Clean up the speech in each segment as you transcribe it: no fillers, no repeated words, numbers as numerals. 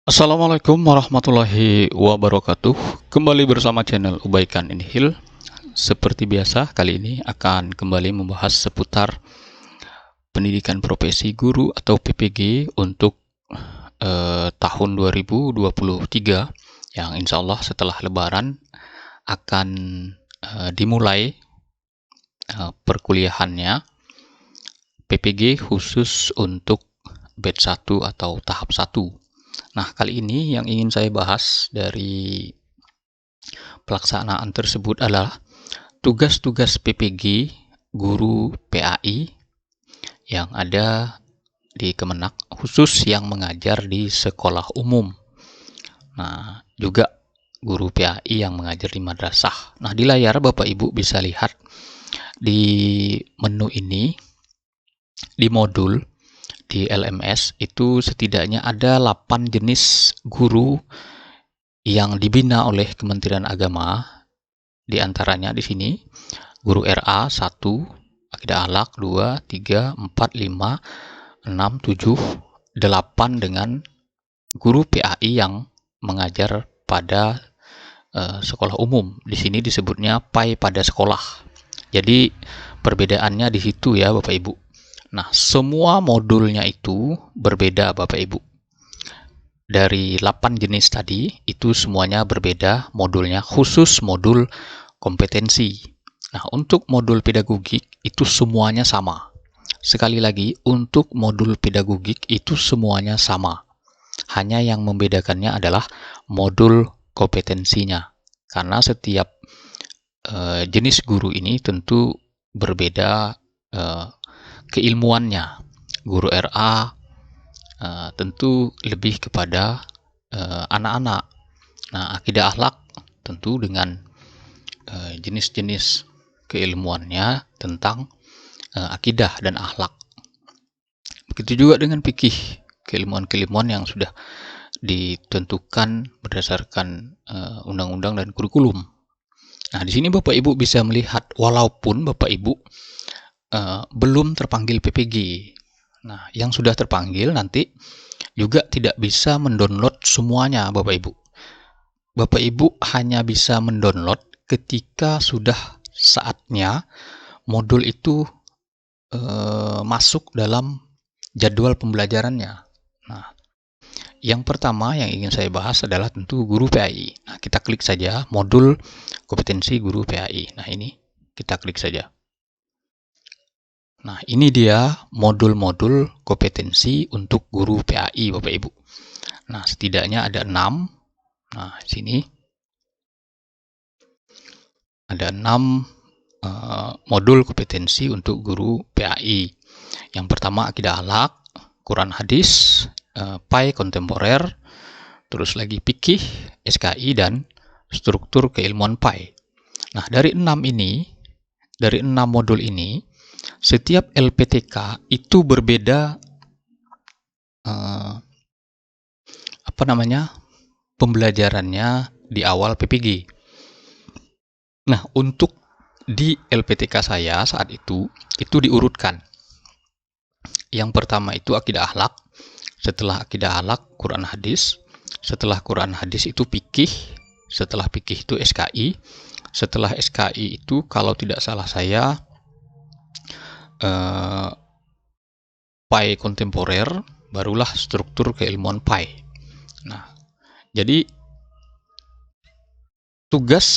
Assalamualaikum warahmatullahi wabarakatuh. Kembali bersama channel Ubaikan Inhil. Seperti biasa, kali ini akan kembali membahas seputar pendidikan profesi guru atau PPG untuk tahun 2023 yang insya Allah setelah Lebaran akan dimulai perkuliahannya PPG khusus untuk batch 1 atau tahap 1. Nah, kali ini yang ingin saya bahas dari pelaksanaan tersebut adalah tugas-tugas PPG guru PAI yang ada di Kemenak, khusus yang mengajar di sekolah umum. Nah, juga guru PAI yang mengajar di madrasah. Nah, di layar Bapak Ibu bisa lihat di menu ini, di modul di LMS itu setidaknya ada 8 jenis guru yang dibina oleh Kementerian Agama. Di antaranya di sini guru RA 1, akidah akhlak 2, 3, 4, 5, 6, 7, 8 dengan guru PAI yang mengajar pada sekolah umum. Di sini disebutnya PAI pada sekolah. Jadi perbedaannya di situ ya Bapak Ibu. Nah, semua modulnya itu berbeda Bapak Ibu. Dari 8 jenis tadi, itu semuanya berbeda modulnya, khusus modul kompetensi. Nah, untuk modul pedagogik itu semuanya sama. Sekali lagi, untuk modul pedagogik itu semuanya sama. Hanya yang membedakannya adalah modul kompetensinya. Karena setiap jenis guru ini tentu berbeda keilmuannya. Guru RA tentu lebih kepada anak-anak. Nah, akidah akhlak tentu dengan jenis-jenis keilmuannya tentang akidah dan akhlak. Begitu juga dengan fikih, keilmuan-keilmuan yang sudah ditentukan berdasarkan undang-undang dan kurikulum. Nah, di sini Bapak Ibu bisa melihat, walaupun Bapak Ibu belum terpanggil PPG. Nah, yang sudah terpanggil nanti juga tidak bisa mendownload semuanya Bapak Ibu. Bapak Ibu hanya bisa mendownload ketika sudah saatnya modul itu masuk dalam jadwal pembelajarannya. Nah, yang pertama yang ingin saya bahas adalah tentu guru PAI. Nah, kita klik saja modul kompetensi guru PAI. Nah, ini kita klik saja. Nah, ini dia modul-modul kompetensi untuk guru PAI Bapak Ibu. Nah, setidaknya ada 6. Nah, sini ada 6 modul kompetensi untuk guru PAI. Yang pertama akidah akhlak, Quran hadis, PAI kontemporer, terus lagi fikih, SKI, dan struktur keilmuan PAI. Nah, dari 6 modul ini, setiap LPTK itu berbeda pembelajarannya di awal PPG. Nah, untuk di LPTK saya saat itu diurutkan. Yang pertama itu akidah akhlak, setelah akidah akhlak Quran hadis, setelah Quran hadis itu fikih, setelah fikih itu SKI, setelah SKI itu kalau tidak salah saya PAI kontemporer, barulah struktur keilmuan PAI. Nah, jadi tugas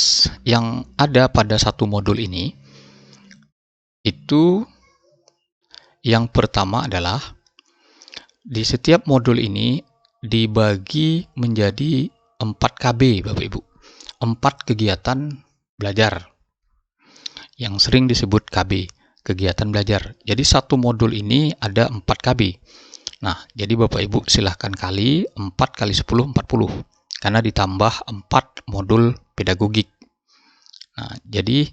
yang ada pada satu modul ini itu yang pertama adalah di setiap modul ini dibagi menjadi 4 KB Bapak Ibu. 4 kegiatan belajar yang sering disebut KB, kegiatan belajar. Jadi satu modul ini ada 4 KB. Nah, jadi Bapak Ibu silahkan kali 4 kali 10, 40. Karena ditambah 4 modul pedagogik. Nah, jadi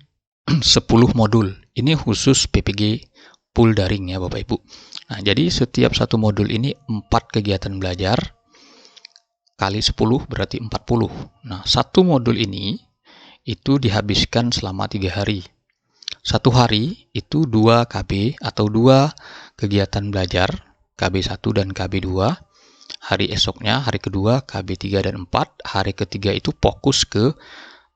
10 modul. Ini khusus PPG full daring ya Bapak Ibu. Nah, jadi setiap satu modul ini 4 kegiatan belajar kali 10 berarti 40. Nah, satu modul ini itu dihabiskan selama 3 hari. Satu hari itu 2 KB atau 2 kegiatan belajar, KB 1 dan KB 2. Hari esoknya, hari kedua KB 3 dan 4, hari ketiga itu fokus ke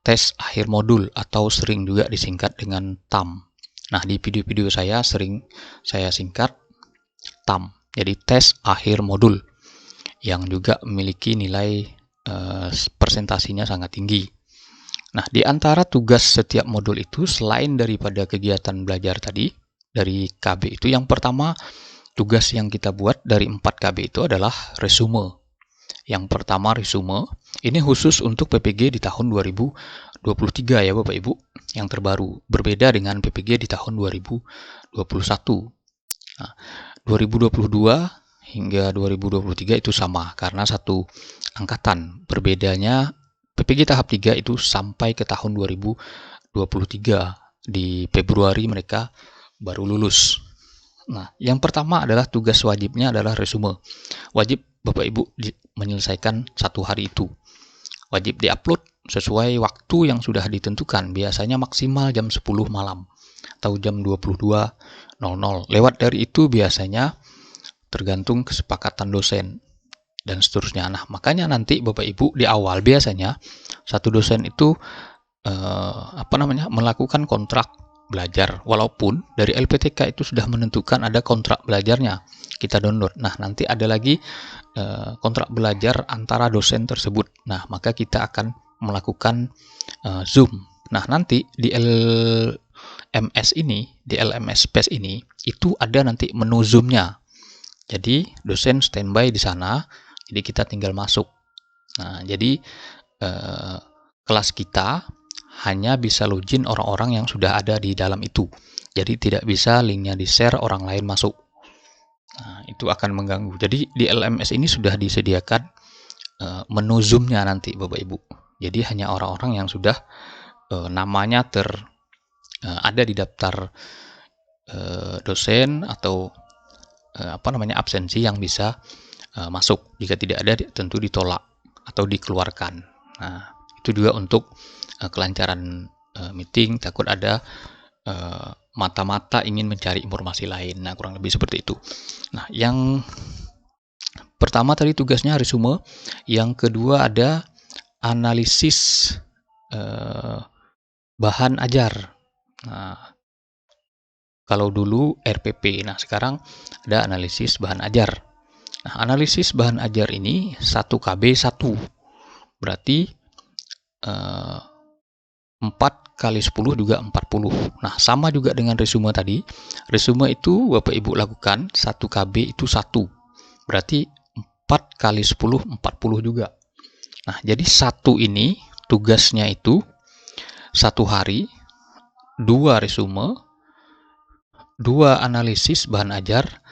tes akhir modul atau sering juga disingkat dengan TAM. Nah, di video-video saya sering saya singkat TAM. Jadi tes akhir modul yang juga memiliki nilai presentasinya sangat tinggi. Nah, di antara tugas setiap modul itu selain daripada kegiatan belajar tadi dari KB itu, yang pertama tugas yang kita buat dari 4 KB itu adalah resume. Yang pertama resume, ini khusus untuk PPG di tahun 2023 ya Bapak Ibu, yang terbaru. Berbeda dengan PPG di tahun 2021. Nah, 2022 hingga 2023 itu sama, karena satu angkatan. Berbedanya PPG tahap 3 itu sampai ke tahun 2023. Di Februari mereka baru lulus. Nah, yang pertama adalah tugas wajibnya adalah resume. Wajib Bapak Ibu menyelesaikan satu hari itu. Wajib diupload sesuai waktu yang sudah ditentukan. Biasanya maksimal jam 10 malam atau jam 22.00. Lewat dari itu biasanya tergantung kesepakatan dosen dan seterusnya. Nah, makanya nanti Bapak Ibu di awal biasanya satu dosen itu melakukan kontrak belajar, walaupun dari LPTK itu sudah menentukan ada kontrak belajarnya, kita download. Nah, nanti ada lagi kontrak belajar antara dosen tersebut. Nah, maka kita akan melakukan Zoom. Nah, nanti di LMS ini, di LMS Space ini, itu ada nanti menu Zoom-nya. Jadi dosen standby di sana, jadi kita tinggal masuk. Nah, jadi kelas kita hanya bisa login orang-orang yang sudah ada di dalam itu. Jadi tidak bisa linknya di-share orang lain masuk. Nah, itu akan mengganggu. Jadi di LMS ini sudah disediakan menu Zoom-nya nanti Bapak Ibu. Jadi hanya orang-orang yang sudah namanya ada di daftar dosen atau absensi yang bisa masuk. Jika tidak ada tentu ditolak atau dikeluarkan. Nah, itu juga untuk kelancaran meeting, takut ada mata-mata ingin mencari informasi lain. Nah, kurang lebih seperti itu. Nah, yang pertama tadi tugasnya resume, yang kedua ada analisis bahan ajar. Nah, kalau dulu RPP, nah sekarang ada analisis bahan ajar. Nah, analisis bahan ajar ini 1 KB 1. Berarti 4 kali 10 juga 40. Nah, sama juga dengan resume tadi. Resume itu Bapak Ibu lakukan 1 KB itu 1. Berarti 4 kali 10, 40 juga. Nah, jadi 1 ini tugasnya itu 1 hari, 2 resume, 2 analisis bahan ajar,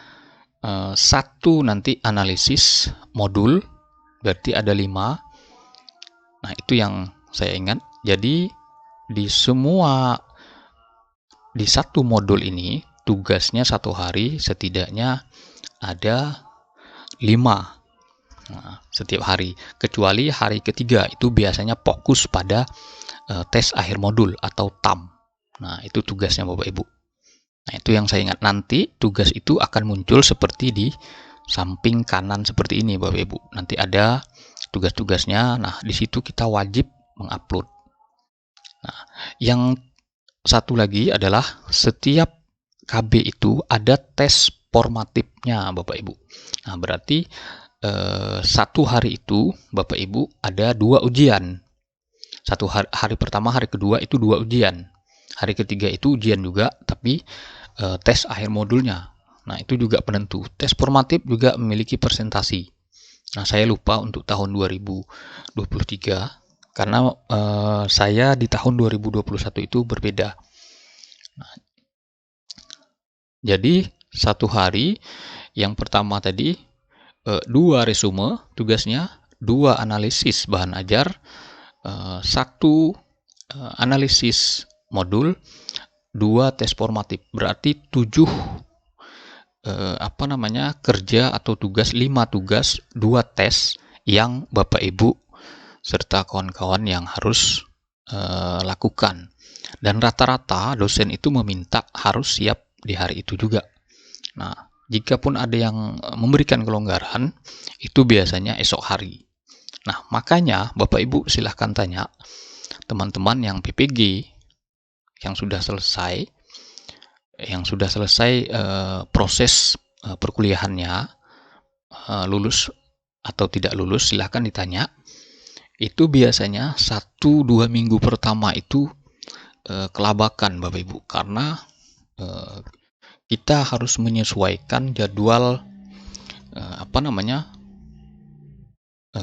1 nanti analisis modul, berarti ada 5. Nah, itu yang saya ingat. Jadi di 1 modul ini tugasnya 1 hari setidaknya ada 5. Nah, setiap hari, kecuali hari ketiga itu biasanya fokus pada tes akhir modul atau TAM. Nah, itu tugasnya Bapak Ibu. Nah, itu yang saya ingat. Nanti tugas itu akan muncul seperti di samping kanan seperti ini Bapak Ibu. Nanti ada tugas-tugasnya. Nah, di situ kita wajib mengupload. Nah, yang satu lagi adalah setiap KB itu ada tes formatifnya Bapak Ibu. Nah, berarti 1 hari itu Bapak Ibu ada 2 ujian. Hari pertama, hari kedua itu 2 ujian. Hari ketiga itu ujian juga, tapi tes akhir modulnya. Nah, itu juga penentu. Tes formatif juga memiliki presentasi. Nah, saya lupa untuk tahun 2023 karena saya di tahun 2021 itu berbeda. Nah, jadi 1 hari yang pertama tadi 2 resume tugasnya, 2 analisis bahan ajar, 1 analisis modul, 2 tes formatif. Berarti 7 kerja atau tugas, 5 tugas, 2 tes yang Bapak Ibu serta kawan-kawan yang harus lakukan. Dan rata-rata dosen itu meminta harus siap di hari itu juga. Nah, Jika pun ada yang memberikan kelonggaran, itu biasanya esok hari. Nah, makanya Bapak Ibu silahkan tanya teman-teman yang PPG yang sudah selesai proses perkuliahannya, lulus atau tidak lulus, silahkan ditanya. Itu biasanya 1-2 minggu pertama itu kelabakan Bapak Ibu, karena kita harus menyesuaikan jadwal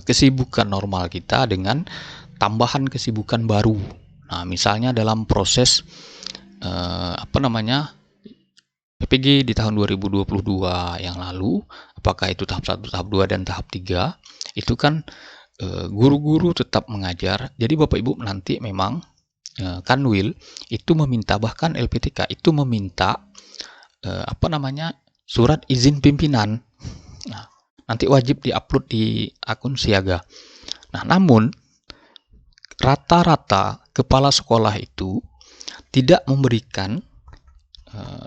kesibukan normal kita dengan tambahan kesibukan baru. Nah, misalnya dalam proses PPG di tahun 2022 yang lalu, apakah itu tahap 1, tahap 2, dan tahap 3, itu kan guru-guru tetap mengajar. Jadi Bapak Ibu nanti memang Kanwil itu meminta, bahkan LPTK itu meminta surat izin pimpinan. Nah, nanti wajib diupload di akun siaga. Nah, namun rata-rata kepala sekolah itu tidak memberikan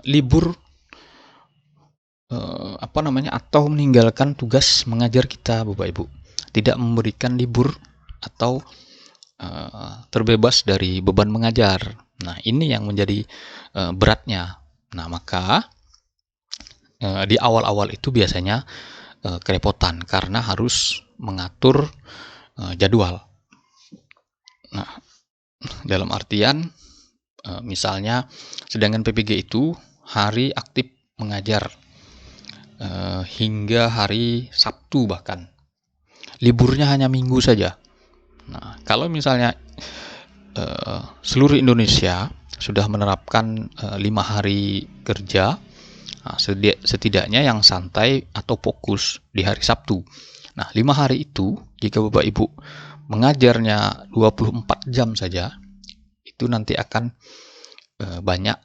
libur atau meninggalkan tugas mengajar kita, Bapak Ibu. Tidak memberikan libur atau terbebas dari beban mengajar. Nah, ini yang menjadi beratnya. Nah, maka di awal-awal itu biasanya kerepotan karena harus mengatur jadwal. Nah, dalam artian misalnya sedangkan PPG itu hari aktif mengajar hingga hari Sabtu, bahkan liburnya hanya Minggu saja. Nah, kalau misalnya seluruh Indonesia sudah menerapkan 5 hari kerja, nah, setidaknya yang santai atau fokus di hari Sabtu. Nah, 5 hari itu jika Bapak Ibu mengajarnya 24 jam saja, itu nanti akan banyak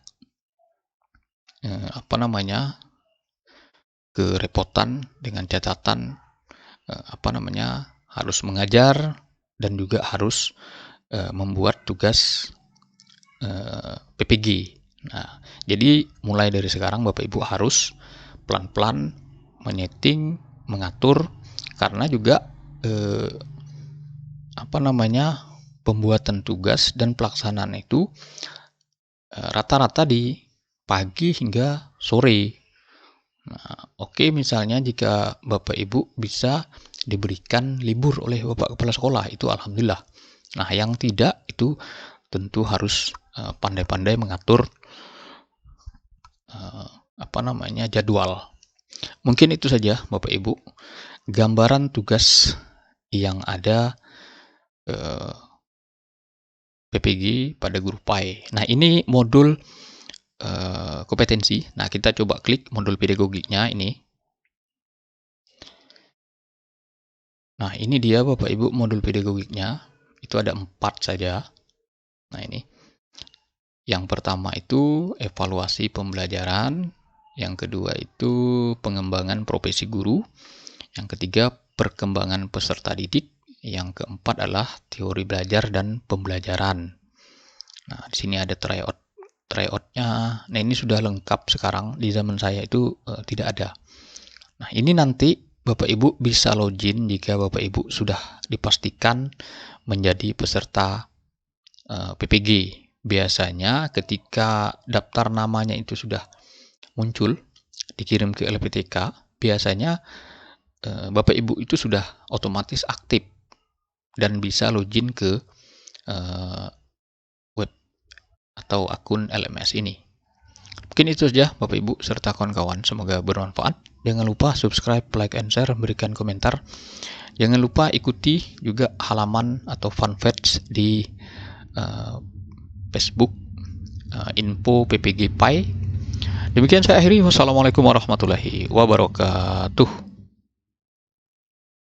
kerepotan dengan catatan harus mengajar dan juga harus membuat tugas PPG. Nah, jadi mulai dari sekarang Bapak Ibu harus pelan-pelan menyeting, mengatur, karena juga pembuatan tugas dan pelaksanaan itu rata-rata di pagi hingga sore. Nah, oke, misalnya jika Bapak Ibu bisa diberikan libur oleh Bapak Kepala Sekolah, itu alhamdulillah. Nah, yang tidak itu tentu harus pandai-pandai mengatur jadwal. Mungkin itu saja Bapak Ibu gambaran tugas yang ada PPG pada guru PAI. Nah, ini modul kompetensi. Nah, kita coba klik modul pedagogiknya ini. Nah, ini dia Bapak Ibu modul pedagogiknya. Itu ada 4 saja. Nah, ini. Yang pertama itu evaluasi pembelajaran. Yang kedua itu pengembangan profesi guru. Yang ketiga perkembangan peserta didik. Yang keempat adalah teori belajar dan pembelajaran. Nah, di sini ada tryout-nya. Nah, ini sudah lengkap sekarang. Di zaman saya itu tidak ada. Nah, ini nanti Bapak Ibu bisa login jika Bapak Ibu sudah dipastikan menjadi peserta PPG. Biasanya ketika daftar namanya itu sudah muncul, dikirim ke LPTK, biasanya Bapak Ibu itu sudah otomatis aktif dan bisa login ke web atau akun LMS ini. Mungkin itu saja Bapak Ibu serta kawan-kawan, semoga bermanfaat. Jangan lupa subscribe, like, and share, berikan komentar. Jangan lupa ikuti juga halaman atau fanpage di Facebook info PPG PAI. Demikian saya akhiri. Wassalamualaikum warahmatullahi wabarakatuh.